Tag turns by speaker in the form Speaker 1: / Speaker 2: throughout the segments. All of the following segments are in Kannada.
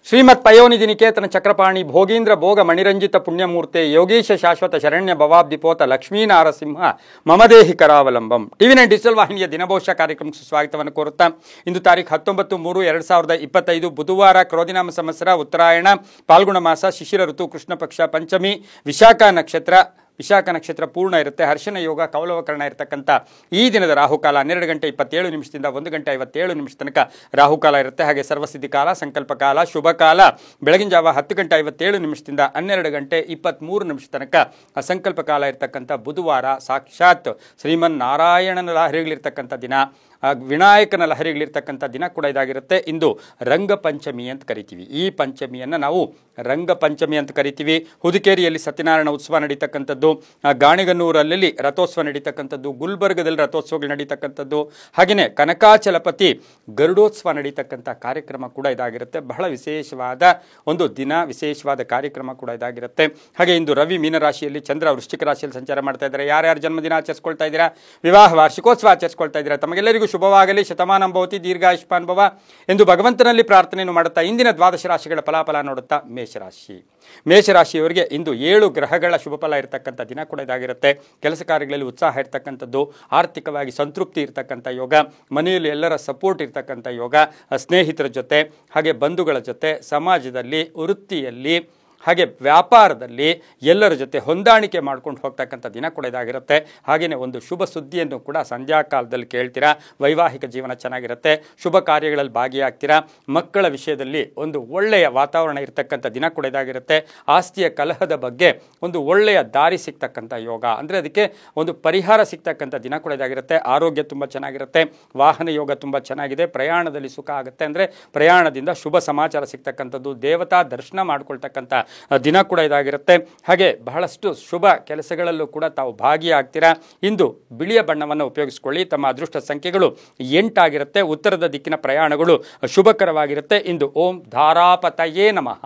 Speaker 1: ಶ್ರೀಮತ್ ಪಯೋನಿಧಿ ನಿಕೇತನ ಚಕ್ರಪಾಣಿ ಭೋಗೀಂದ್ರ ಭೋಗ ಮಣಿರಂಜಿತ ಪುಣ್ಯಮೂರ್ತೆ ಯೋಗೀಶ ಶಾಶ್ವತ ಶರಣ್ಯ ಭವಾಬ್ದಿಪೋತ ಲಕ್ಷ್ಮೀ ನಾರಸಿಂಹ ಮಮದೇಹಿ ಕರಾವಲಂಬಂ. ಟಿವಿ9 ಡಿಜಿಟಲ್ ವಾಹಿನಿಯ ದಿನಭವಿಷ್ಯ ಕಾರ್ಯಕ್ರಮಕ್ಕೆ ಸ್ವಾಗತವನ್ನು ಕೋರುತ್ತಾ ಇಂದು ತಾರೀಖು 19/3/2025 ಬುಧವಾರ, ಕ್ರೋಧಿನಾಮ ಸಂವತ್ಸರ, ಉತ್ತರಾಯಣ, ಪಾಲ್ಗುಣ ಮಾಸ, ಶಿಶಿರ ಋತು, ಕೃಷ್ಣ ಪಕ್ಷ, ಪಂಚಮಿ, ವಿಶಾಖ ನಕ್ಷತ್ರ ಪೂರ್ಣ ಇರುತ್ತೆ. ಹರ್ಷಣ ಯೋಗ, ಕೌಲವಕರಣ ಇರತಕ್ಕಂಥ ಈ ದಿನದ ರಾಹುಕಾಲ 12:27 1:57 ತನಕ ರಾಹುಕಾಲ ಇರುತ್ತೆ. ಹಾಗೆ ಸರ್ವಸಿದ್ಧಿ ಕಾಲ, ಸಂಕಲ್ಪ ಕಾಲ, ಶುಭ ಕಾಲ ಬೆಳಗಿನ ಜಾವ 10:57 12:23 ತನಕ ಅಸಂಕಲ್ಪ ಕಾಲ ಇರತಕ್ಕಂಥ ಬುಧವಾರ. ಸಾಕ್ಷಾತ್ ಶ್ರೀಮನ್ನಾರಾಯಣನ ಲಹರಿಗಳಿರ್ತಕ್ಕಂಥ ದಿನ, ವಿನಾಯಕನ ಲಹರಿಗಳಿರ್ತಕ್ಕಂಥ ದಿನ ಕೂಡ ಇದಾಗಿರುತ್ತೆ. ಇಂದು ರಂಗಪಂಚಮಿ ಅಂತ ಕರಿತೀವಿ. ಈ ಪಂಚಮಿಯನ್ನು ನಾವು ರಂಗಪಂಚಮಿ ಅಂತ ಕರಿತೀವಿ. ಹುದುಕೇರಿಯಲ್ಲಿ ಸತ್ಯನಾರಾಯಣ ಉತ್ಸವ ನಡೀತಕ್ಕಂಥದ್ದು, ಗಾಣಿಗನ್ನೂರಲ್ಲಿ ರಥೋತ್ಸವ ನಡೀತಕ್ಕಂಥದ್ದು, ಗುಲ್ಬರ್ಗದಲ್ಲಿ ರಥೋತ್ಸವಗಳು ನಡೀತಕ್ಕಂಥದ್ದು, ಹಾಗೆಯೇ ಕನಕಾಚಲಪತಿ ಗರುಡೋತ್ಸವ ನಡೀತಕ್ಕಂಥ ಕಾರ್ಯಕ್ರಮ ಕೂಡ ಇದಾಗಿರುತ್ತೆ. ಬಹಳ ವಿಶೇಷವಾದ ಒಂದು ದಿನ, ವಿಶೇಷವಾದ ಕಾರ್ಯಕ್ರಮ ಕೂಡ ಇದಾಗಿರುತ್ತೆ. ಹಾಗೆ ಇಂದು ರವಿ ಮೀನರಾಶಿಯಲ್ಲಿ, ಚಂದ್ರ ವೃಶ್ಚಿಕ ರಾಶಿಯಲ್ಲಿ ಸಂಚಾರ ಮಾಡ್ತಾ ಇದ್ದಾರೆ. ಯಾರ್ಯಾರು ಜನ್ಮದಿನ ಆಚರಿಸ್ಕೊಳ್ತಾ ಇದ್ದೀರಾ, ವಿವಾಹ ವಾರ್ಷಿಕೋತ್ಸವ ಆಚರಿಸ್ಕೊಳ್ತಾ ಇದ್ದೀರಾ, ತಮಗೆಲ್ಲರಿಗೂ ಶುಭವಾಗಲಿ, ಶತಮಾನಂ ಭವತಿ, ದೀರ್ಘಾಯುಷ್ಮಾನ್ ಭವ ಎಂದು ಭಗವಂತನಲ್ಲಿ ಪ್ರಾರ್ಥನೆಯನ್ನು ಮಾಡುತ್ತಾ ಇಂದಿನ ದ್ವಾದಶ ರಾಶಿಗಳ ಫಲಾಫಲ ನೋಡುತ್ತಾ ಮೇಷರಾಶಿಯವರಿಗೆ ಇಂದು 7 ಗ್ರಹಗಳ ಶುಭ ಫಲ ಇರತಕ್ಕಂಥ ದಿನ ಕೂಡ ಇದಾಗಿರುತ್ತೆ. ಕೆಲಸ ಕಾರ್ಯಗಳಲ್ಲಿ ಉತ್ಸಾಹ ಇರತಕ್ಕಂಥದ್ದು, ಆರ್ಥಿಕವಾಗಿ ಸಂತೃಪ್ತಿ ಇರತಕ್ಕಂಥ ಯೋಗ, ಮನೆಯಲ್ಲಿ ಎಲ್ಲರ ಸಪೋರ್ಟ್ ಇರತಕ್ಕಂಥ ಯೋಗ, ಸ್ನೇಹಿತರ ಜೊತೆ, ಹಾಗೆ ಬಂಧುಗಳ ಜೊತೆ, ಸಮಾಜದಲ್ಲಿ, ವೃತ್ತಿಯಲ್ಲಿ, ಹಾಗೆ ವ್ಯಾಪಾರದಲ್ಲಿ ಎಲ್ಲರ ಜೊತೆ ಹೊಂದಾಣಿಕೆ ಮಾಡ್ಕೊಂಡು ಹೋಗ್ತಕ್ಕಂಥ ದಿನ ಕೂಡ ಇದಾಗಿರುತ್ತೆ. ಹಾಗೆಯೇ ಒಂದು ಶುಭ ಸುದ್ದಿಯನ್ನು ಕೂಡ ಸಂಧ್ಯಾ ಕಾಲದಲ್ಲಿ ಕೇಳ್ತೀರಾ. ವೈವಾಹಿಕ ಜೀವನ ಚೆನ್ನಾಗಿರುತ್ತೆ. ಶುಭ ಕಾರ್ಯಗಳಲ್ಲಿ ಭಾಗಿಯಾಗ್ತೀರಾ. ಮಕ್ಕಳ ವಿಷಯದಲ್ಲಿ ಒಂದು ಒಳ್ಳೆಯ ವಾತಾವರಣ ಇರತಕ್ಕಂಥ ದಿನ ಕೂಡ ಇದಾಗಿರುತ್ತೆ. ಆಸ್ತಿಯ ಕಲಹದ ಬಗ್ಗೆ ಒಂದು ಒಳ್ಳೆಯ ದಾರಿ ಸಿಗ್ತಕ್ಕಂಥ ಯೋಗ, ಅಂದರೆ ಅದಕ್ಕೆ ಒಂದು ಪರಿಹಾರ ಸಿಗ್ತಕ್ಕಂಥ ದಿನ ಕೂಡ ಇದಾಗಿರುತ್ತೆ. ಆರೋಗ್ಯ ತುಂಬ ಚೆನ್ನಾಗಿರುತ್ತೆ. ವಾಹನ ಯೋಗ ತುಂಬ ಚೆನ್ನಾಗಿದೆ. ಪ್ರಯಾಣದಲ್ಲಿ ಸುಖ ಆಗುತ್ತೆ, ಅಂದರೆ ಪ್ರಯಾಣದಿಂದ ಶುಭ ಸಮಾಚಾರ ಸಿಗ್ತಕ್ಕಂಥದ್ದು, ದೇವತಾ ದರ್ಶನ ಮಾಡ್ಕೊಳ್ತಕ್ಕಂಥ ದಿನ ಕೂಡ ಇದಾಗಿರುತ್ತೆ. ಹಾಗೆ ಬಹಳಷ್ಟು ಶುಭ ಕೆಲಸಗಳಲ್ಲೂ ಕೂಡ ತಾವು ಭಾಗಿಯಾಗ್ತೀರಾ. ಇಂದು ಬಿಳಿಯ ಬಣ್ಣವನ್ನು ಉಪಯೋಗಿಸಿಕೊಳ್ಳಿ. ತಮ್ಮ ಅದೃಷ್ಟ ಸಂಖ್ಯೆಗಳು 8 ಆಗಿರುತ್ತೆ. ಉತ್ತರದ ದಿಕ್ಕಿನ ಪ್ರಯಾಣಗಳು ಶುಭಕರವಾಗಿರುತ್ತೆ. ಇಂದು ಓಂ ಧಾರಾಪತಯೇ ನಮಃ,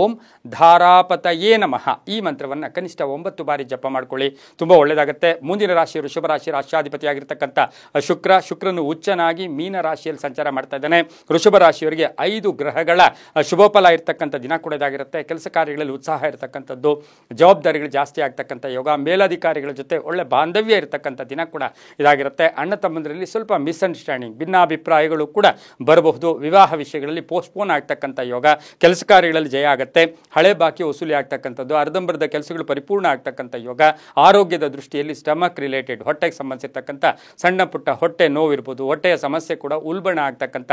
Speaker 1: ಓಂ ಧಾರಾಪತಯೇ ನಮಃ ಈ ಮಂತ್ರವನ್ನು ಕನಿಷ್ಠ 9 ಬಾರಿ ಜಪ ಮಾಡ್ಕೊಳ್ಳಿ, ತುಂಬ ಒಳ್ಳೆಯದಾಗುತ್ತೆ. ಮುಂದಿನ ರಾಶಿ ವೃಷಭ ರಾಶಿ, ರಾಷ್ಟ್ರಾಧಿಪತಿಯಾಗಿರ್ತಕ್ಕಂಥ ಶುಕ್ರನು ಉಚ್ಚನಾಗಿ ಮೀನ ರಾಶಿಯಲ್ಲಿ ಸಂಚಾರ ಮಾಡ್ತಾ ಇದ್ದಾನೆ. ವೃಷಭ ರಾಶಿಯವರಿಗೆ 5 ಗ್ರಹಗಳ ಶುಭ ಫಲ ಇರತಕ್ಕಂಥ ದಿನ ಕೂಡ ಇದಾಗಿರುತ್ತೆ. ಕೆಲಸ ಕಾರ್ಯಗಳಲ್ಲಿ ಉತ್ಸಾಹ ಇರತಕ್ಕಂಥದ್ದು, ಜವಾಬ್ದಾರಿಗಳು ಜಾಸ್ತಿ ಆಗ್ತಕ್ಕಂಥ ಯೋಗ, ಮೇಲಧಿಕಾರಿಗಳ ಜೊತೆ ಒಳ್ಳೆ ಬಾಂಧವ್ಯ ಇರತಕ್ಕಂಥ ದಿನ ಕೂಡ ಇದಾಗಿರುತ್ತೆ. ಅಣ್ಣ ತಮ್ಮಂದರಲ್ಲಿ ಸ್ವಲ್ಪ ಮಿಸ್ಅಂಡರ್ಸ್ಟ್ಯಾಂಡಿಂಗ್, ಭಿನ್ನಾಭಿಪ್ರಾಯಗಳು ಕೂಡ ಬರಬಹುದು. ವಿವಾಹ ವಿಷಯಗಳಲ್ಲಿ ಪೋಸ್ಟ್ಪೋನ್ ಆಗ್ತಕ್ಕಂಥ ಯೋಗ, ಕೆಲಸ ಕಾರ್ಯಗಳಲ್ಲಿ ಜಯ ಆಗುತ್ತೆ. ಹಳೆ ಬಾಕಿ ವಸೂಲಿ ಆಗ್ತಕ್ಕಂಥದ್ದು, ಅರ್ಧಂಬರ್ಧ ಕೆಲಸಗಳು ಪರಿಪೂರ್ಣ ಆಗ್ತಕ್ಕಂಥ ಯೋಗ. ಆರೋಗ್ಯದ ದೃಷ್ಟಿಯಲ್ಲಿ ಸ್ಟಮಕ್ ರಿಲೇಟೆಡ್, ಹೊಟ್ಟೆಗೆ ಸಂಬಂಧಿಸಿರ್ತಕ್ಕಂಥ ಸಣ್ಣ ಪುಟ್ಟ ಹೊಟ್ಟೆ ನೋವಿರ್ಬೋದು, ಹೊಟ್ಟೆಯ ಸಮಸ್ಯೆ ಕೂಡ ಉಲ್ಬಣ ಆಗ್ತಕ್ಕಂಥ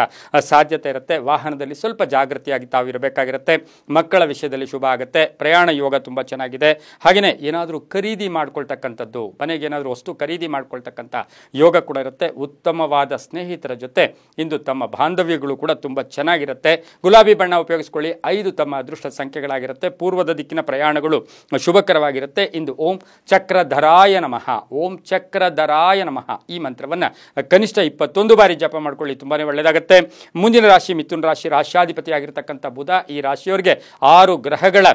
Speaker 1: ಸಾಧ್ಯತೆ ಇರುತ್ತೆ. ವಾಹನದಲ್ಲಿ ಸ್ವಲ್ಪ ಜಾಗೃತಿಯಾಗಿ ತಾವಿರಬೇಕಾಗಿರುತ್ತೆ. ಮಕ್ಕಳ ವಿಷಯದಲ್ಲಿ ಶುಭ ಆಗುತ್ತೆ. ಪ್ರಯಾಣ ಯೋಗ ತುಂಬ ಚೆನ್ನಾಗಿದೆ. ಹಾಗೆಯೇ ಏನಾದರೂ ಖರೀದಿ ಮಾಡ್ಕೊಳ್ತಕ್ಕಂಥದ್ದು, ಮನೆಗೆ ಏನಾದರೂ ವಸ್ತು ಖರೀದಿ ಮಾಡ್ಕೊಳ್ತಕ್ಕಂಥ ಯೋಗ ಕೂಡ ಇರುತ್ತೆ. ಉತ್ತಮವಾದ ಸ್ನೇಹಿತರ ಜೊತೆ ಇಂದು ತಮ್ಮ ಬಾಂಧವ್ಯಗಳು ಕೂಡ ತುಂಬ ಚೆನ್ನಾಗಿರುತ್ತೆ. ಗುಲಾಬಿ ಬಣ್ಣ ಉಪಯೋಗಿಸ್ಕೊಳ್ಳಿ. 5 ತಮ್ಮ ಅದೃಷ್ಟ ಸಂಖ್ಯೆಗಳಾಗಿರುತ್ತೆ. ಪೂರ್ವದ ದಿಕ್ಕಿನ ಪ್ರಯಾಣಗಳು ಶುಭಕರವಾಗಿರುತ್ತೆ. ಇಂದು ಓಂ ಚಕ್ರಧರಾಯ ನಮಃ, ಓಂ ಚಕ್ರಧರಾಯ ನಮಃ ಈ ಮಂತ್ರವನ್ನು ಕನಿಷ್ಠ 21 ಬಾರಿ ಜಪ ಮಾಡ್ಕೊಳ್ಳಿ, ತುಂಬಾ ಒಳ್ಳೆಯದಾಗುತ್ತೆ. ಮುಂದಿನ ರಾಶಿ ಮಿಥುನ ರಾಶಿ, ರಾಷ್ಟ್ರಾಧಿಪತಿಯಾಗಿರ್ತಕ್ಕಂಥ ಬುಧ. ಈ ರಾಶಿಯವರಿಗೆ 6 ಗ್ರಹಗಳ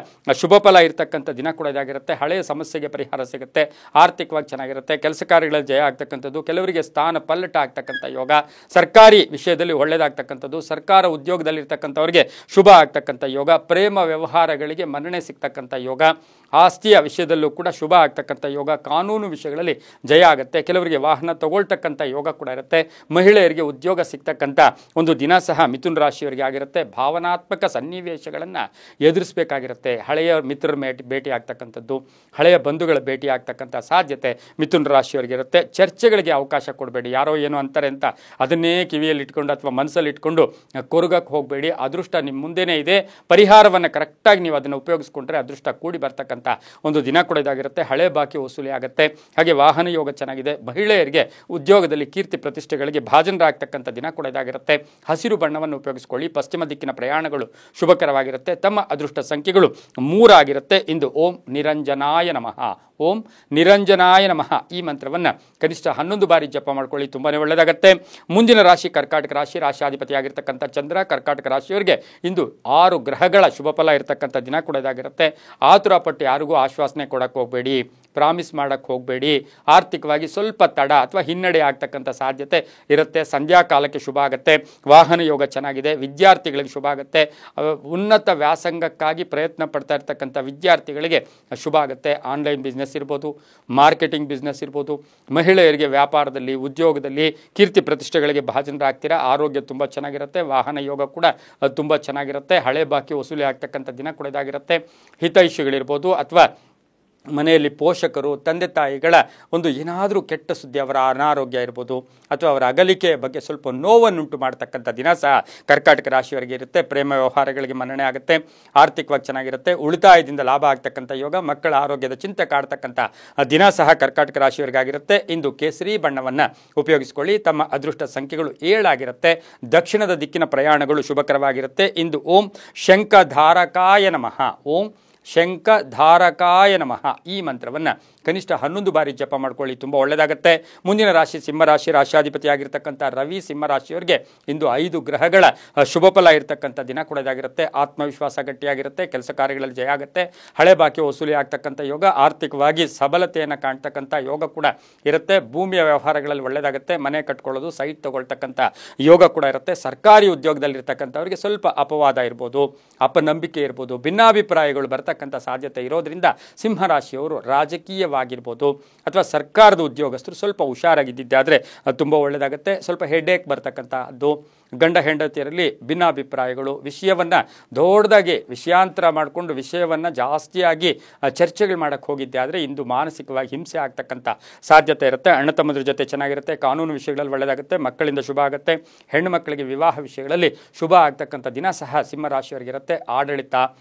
Speaker 1: ಶುಭ ಫಲ ಇರತಕ್ಕಂಥ ದಿನ ಕೂಡ ಇದಾಗಿರುತ್ತೆ. ಹಳೆಯ ಸಮಸ್ಯೆಗೆ ಪರಿಹಾರ ಸಿಗುತ್ತೆ. ಆರ್ಥಿಕವಾಗಿ ಚೆನ್ನಾಗಿರುತ್ತೆ. ಕೆಲಸ ಕಾರ್ಯಗಳಲ್ಲಿ ಜಯ ಆಗ್ತಕ್ಕಂಥದ್ದು, ಕೆಲವರಿಗೆ ಸ್ಥಾನ ಪಲ್ಲಟ ಆಗ್ತಕ್ಕಂಥ ಯೋಗ, ಸರ್ಕಾರಿ ವಿಷಯದಲ್ಲಿ ಒಳ್ಳೆಯದಾಗ್ತಕ್ಕಂಥದ್ದು, ಸರ್ಕಾರ ಉದ್ಯೋಗದಲ್ಲಿರ್ತಕ್ಕಂಥವ್ರಿಗೆ ಶುಭ ಆಗ್ತಕ್ಕಂಥ ಯೋಗ, ಪ್ರೇಮ ವ್ಯವಹಾರಗಳಿಗೆ ಮನ್ನಣೆ ಸಿಗ್ತಕ್ಕಂಥ ಯೋಗ, ಆಸ್ತಿಯ ವಿಷಯದಲ್ಲೂ ಕೂಡ ಶುಭ ಆಗ್ತಕ್ಕಂಥ ಯೋಗ, ಕಾನೂನು ವಿಷಯಗಳಲ್ಲಿ ಜಯ ಆಗುತ್ತೆ. ಕೆಲವರಿಗೆ ವಾಹನ ತಗೊಳ್ತಕ್ಕಂಥ ಯೋಗ ಕೂಡ ಇರುತ್ತೆ. ಮಹಿಳೆಯರಿಗೆ ಉದ್ಯೋಗ ಸಿಗ್ತಕ್ಕಂಥ ಒಂದು ದಿನ ಸಹ ಮಿಥುನ ರಾಶಿಯವರಿಗೆ ಆಗಿರುತ್ತೆ. ಭಾವನಾತ್ಮಕ ಸನ್ನಿವೇಶಗಳನ್ನು ಎದುರಿಸಬೇಕಾಗಿರುತ್ತೆ. ಹಳೆಯ ಮಿತ್ರರ ಭೇಟಿ ಆಗ್ತಕ್ಕಂಥದ್ದು, ಹಳೆಯ ಬಂಧುಗಳ ಭೇಟಿ ಆಗ್ತಕ್ಕಂಥ ಸಾಧ್ಯತೆ ಮಿಥುನ ರಾಶಿಯವರಿಗೆ ಇರುತ್ತೆ. ಚರ್ಚೆಗಳಿಗೆ ಅವಕಾಶ ಕೊಡಬೇಡಿ. ಯಾರೋ ಏನೋ ಅಂತಾರೆ ಅಂತ ಅದನ್ನೇ ಕಿವಿಯಲ್ಲಿ ಇಟ್ಕೊಂಡು ಅಥವಾ ಮನಸ್ಸಲ್ಲಿ ಇಟ್ಕೊಂಡು ಕೊರಗಕ್ಕೆ ಹೋಗಬೇಡಿ. ಅದೃಷ್ಟ ನಿಮ್ಮ ಮುಂದೆನೇ ಇದೆ. ಪರಿಹಾರವನ್ನು ಕರೆಕ್ಟಾಗಿ ನೀವು ಅದನ್ನು ಉಪಯೋಗಿಸ್ಕೊಂಡ್ರೆ ಅದೃಷ್ಟ ಕೂಡಿ ಬರ್ತಕ್ಕಂಥ ಒಂದು ದಿನ ಕೂಡ ಇದಾಗಿರುತ್ತೆ. ಹಳೆ ಬಾಕಿ ವಸೂಲಿ ಆಗುತ್ತೆ. ಹಾಗೆ ವಾಹನ ಯೋಗ ಚೆನ್ನಾಗಿದೆ. ಮಹಿಳೆಯರಿಗೆ ಉದ್ಯೋಗದಲ್ಲಿ ಕೀರ್ತಿ ಪ್ರತಿಷ್ಠೆಗಳಿಗೆ ಭಾಜನರಾಗ್ತಕ್ಕಂಥ ದಿನ ಕೂಡ ಇದಾಗಿರುತ್ತೆ. ಹಸಿರು ಬಣ್ಣವನ್ನು ಉಪಯೋಗಿಸಿಕೊಳ್ಳಿ. ಪಶ್ಚಿಮ ದಿಕ್ಕಿನ ಪ್ರಯಾಣಗಳು ಶುಭಕರವಾಗಿರುತ್ತೆ. ತಮ್ಮ ಅದೃಷ್ಟ ಸಂಖ್ಯೆಗಳು 3 ಆಗಿರುತ್ತೆ. ಇಂದು ಓಂ ನಿರಂಜನಾಯ ನಮಃ, ಓಂ ನಿರಂಜನಾಯ ನಮಃ ಈ ಮಂತ್ರವನ್ನು ಕನಿಷ್ಠ 11 ಬಾರಿ ಜಪ ಮಾಡ್ಕೊಳ್ಳಿ, ತುಂಬಾ ಒಳ್ಳೆಯದಾಗುತ್ತೆ. ಮುಂದಿನ ರಾಶಿ ಕರ್ಕಾಟಕ ರಾಶಿ, ರಾಷ್ಟ್ರಾಧಿಪತಿಯಾಗಿರ್ತಕ್ಕಂಥ ಚಂದ್ರ. ಕರ್ಕಾಟಕ ರಾಶಿಯವರಿಗೆ ಇಂದು 6 ಗ್ರಹಗಳ ಶುಭ ಫಲ ಇರತಕ್ಕಂಥ ದಿನ ಕೂಡ ಇದಾಗಿರುತ್ತೆ. ಆತುರ ಪಟ್ಟು ಯಾರಿಗೂ ಆಶ್ವಾಸನೆ ಕೊಡಕ್ಕೆ ಹೋಗಬೇಡಿ. ಪ್ರಾಮಿಸ್ ಮಾಡೋಕ್ಕೆ ಹೋಗಬೇಡಿ. ಆರ್ಥಿಕವಾಗಿ ಸ್ವಲ್ಪ ತಡ ಅಥವಾ ಹಿನ್ನಡೆ ಆಗ್ತಕ್ಕಂಥ ಸಾಧ್ಯತೆ ಇರುತ್ತೆ. ಸಂಧ್ಯಾ ಕಾಲಕ್ಕೆ ಶುಭ ಆಗುತ್ತೆ. ವಾಹನ ಯೋಗ ಚೆನ್ನಾಗಿದೆ. ವಿದ್ಯಾರ್ಥಿಗಳಿಗೆ ಶುಭ ಆಗುತ್ತೆ. ಉನ್ನತ ವ್ಯಾಸಂಗಕ್ಕಾಗಿ ಪ್ರಯತ್ನ ಪಡ್ತಾ ಇರ್ತಕ್ಕಂಥ ವಿದ್ಯಾರ್ಥಿಗಳಿಗೆ ಶುಭ ಆಗುತ್ತೆ. ಆನ್ಲೈನ್ ಬಿಸ್ನೆಸ್ ಇರ್ಬೋದು, ಮಾರ್ಕೆಟಿಂಗ್ ಬಿಸ್ನೆಸ್ ಇರ್ಬೋದು, ಮಹಿಳೆಯರಿಗೆ ವ್ಯಾಪಾರದಲ್ಲಿ, ಉದ್ಯೋಗದಲ್ಲಿ ಕೀರ್ತಿ ಪ್ರತಿಷ್ಠೆಗಳಿಗೆ ಭಾಜನರಾಗ್ತೀರಾ. ಆರೋಗ್ಯ ತುಂಬ ಚೆನ್ನಾಗಿರುತ್ತೆ. ವಾಹನ ಯೋಗ ಕೂಡ ತುಂಬ ಚೆನ್ನಾಗಿರುತ್ತೆ. ಹಳೆ ಬಾಕಿ ವಸೂಲಿ ಆಗ್ತಕ್ಕಂಥ ದಿನ ಕೂಡ ಇದಾಗಿರುತ್ತೆ. ಹಿತೈಷಿಗಳಿರ್ಬೋದು ಅಥವಾ ಮನೆಯಲ್ಲಿ ಪೋಷಕರು, ತಂದೆ ತಾಯಿಗಳ ಒಂದು ಏನಾದರೂ ಕೆಟ್ಟ ಸುದ್ದಿ, ಅವರ ಅನಾರೋಗ್ಯ ಇರ್ಬೋದು ಅಥವಾ ಅವರ ಅಗಲಿಕೆಯ ಬಗ್ಗೆ ಸ್ವಲ್ಪ ನೋವನ್ನುಂಟು ಮಾಡ್ತಕ್ಕಂಥ ದಿನ ಸಹ ಕರ್ಕಾಟಕ ರಾಶಿಯವರಿಗೆ ಇರುತ್ತೆ. ಪ್ರೇಮ ವ್ಯವಹಾರಗಳಿಗೆ ಮನ್ನಣೆ ಆಗುತ್ತೆ. ಆರ್ಥಿಕವಾಗಿ ಚೆನ್ನಾಗಿರುತ್ತೆ. ಉಳಿತಾಯದಿಂದ ಲಾಭ ಆಗ್ತಕ್ಕಂಥ ಯೋಗ. ಮಕ್ಕಳ ಆರೋಗ್ಯದ ಚಿಂತೆ ಕಾಡ್ತಕ್ಕಂಥ ದಿನ ಸಹ ಕರ್ಕಾಟಕ ರಾಶಿಯವರಿಗಾಗಿರುತ್ತೆ. ಇಂದು ಕೇಸರಿ ಬಣ್ಣವನ್ನು ಉಪಯೋಗಿಸಿಕೊಳ್ಳಿ. ತಮ್ಮ ಅದೃಷ್ಟ ಸಂಖ್ಯೆಗಳು 7 ಆಗಿರುತ್ತೆ. ದಕ್ಷಿಣದ ದಿಕ್ಕಿನ ಪ್ರಯಾಣಗಳು ಶುಭಕರವಾಗಿರುತ್ತೆ. ಇಂದು ಓಂ ಶಂಖಧಾರಕಾಯ ನಮಃ, ಓಂ ಶಂಖಧಾರಕಾಯ ನಮಃ ಈ ಮಂತ್ರವನ್ನು ಕನಿಷ್ಠ 11 ಬಾರಿ ಜಪ ಮಾಡ್ಕೊಳ್ಳಿ. ತುಂಬ ಒಳ್ಳೆಯದಾಗುತ್ತೆ. ಮುಂದಿನ ರಾಶಿ ಸಿಂಹರಾಶಿ. ರಾಶಿಯಾಧಿಪತಿಯಾಗಿರ್ತಕ್ಕಂಥ ರವಿ ಸಿಂಹರಾಶಿಯವರಿಗೆ ಇಂದು 5 ಗ್ರಹಗಳ ಶುಭ ಫಲ ಇರತಕ್ಕಂಥ ದಿನ ಕೂಡ ಇದಾಗಿರುತ್ತೆ. ಆತ್ಮವಿಶ್ವಾಸ ಗಟ್ಟಿಯಾಗಿರುತ್ತೆ. ಕೆಲಸ ಕಾರ್ಯಗಳಲ್ಲಿ ಜಯ ಆಗುತ್ತೆ. ಹಳೆ ಬಾಕಿ ವಸೂಲಿ ಆಗ್ತಕ್ಕಂಥ ಯೋಗ. ಆರ್ಥಿಕವಾಗಿ ಸಬಲತೆಯನ್ನು ಕಾಣ್ತಕ್ಕಂಥ ಯೋಗ ಕೂಡ ಇರುತ್ತೆ. ಭೂಮಿಯ ವ್ಯವಹಾರಗಳಲ್ಲಿ ಒಳ್ಳೆಯದಾಗುತ್ತೆ. ಮನೆ ಕಟ್ಕೊಳ್ಳೋದು, ಸೈಟ್ ತಗೊಳ್ತಕ್ಕಂಥ ಯೋಗ ಕೂಡ ಇರುತ್ತೆ. ಸರ್ಕಾರಿ ಉದ್ಯೋಗದಲ್ಲಿರ್ತಕ್ಕಂಥವರಿಗೆ ಸ್ವಲ್ಪ ಅಪವಾದ ಇರ್ಬೋದು, ಅಪನಂಬಿಕೆ ಇರ್ಬೋದು, ಭಿನ್ನಾಭಿಪ್ರಾಯಗಳು ಬರ್ತಕ್ಕಂಥ ಸಾಧ್ಯತೆ ಇರೋದ್ರಿಂದ ಸಿಂಹರಾಶಿಯವರು ರಾಜಕೀಯವಾಗಿರ್ಬೋದು ಅಥವಾ ಸರ್ಕಾರದ ಉದ್ಯೋಗಸ್ಥರು ಸ್ವಲ್ಪ ಹುಷಾರಾಗಿದ್ದಿದ್ದಾದರೆ ತುಂಬ ಒಳ್ಳೆಯದಾಗುತ್ತೆ. ಸ್ವಲ್ಪ ಹೆಡ್ಏಕ್ ಬರ್ತಕ್ಕಂಥದ್ದು, ಗಂಡ ಹೆಂಡತಿಯರಲ್ಲಿ ಭಿನ್ನಾಭಿಪ್ರಾಯಗಳು, ವಿಷಯವನ್ನು ದೊಡ್ಡದಾಗಿ ವಿಷಯಾಂತರ ಮಾಡಿಕೊಂಡು ವಿಷಯವನ್ನು ಜಾಸ್ತಿಯಾಗಿ ಚರ್ಚೆಗಳು ಮಾಡೋಕ್ಕೆ ಹೋಗಿದ್ದೆ ಆದರೆ ಇಂದು ಮಾನಸಿಕವಾಗಿ ಹಿಂಸೆ ಆಗ್ತಕ್ಕಂಥ ಸಾಧ್ಯತೆ ಇರುತ್ತೆ. ಅಣ್ಣ ತಮ್ಮದ್ರ ಜೊತೆ ಚೆನ್ನಾಗಿರುತ್ತೆ. ಕಾನೂನು ವಿಷಯಗಳಲ್ಲಿ ಒಳ್ಳೆಯದಾಗುತ್ತೆ. ಮಕ್ಕಳಿಂದ ಶುಭ ಆಗುತ್ತೆ. ಹೆಣ್ಣು ಮಕ್ಕಳಿಗೆ ವಿವಾಹ ವಿಷಯಗಳಲ್ಲಿ ಶುಭ ಆಗ್ತಕ್ಕಂಥ ದಿನ ಸಹ ಸಿಂಹರಾಶಿಯವರಿಗಿರುತ್ತೆ. ಆಡಳಿತ,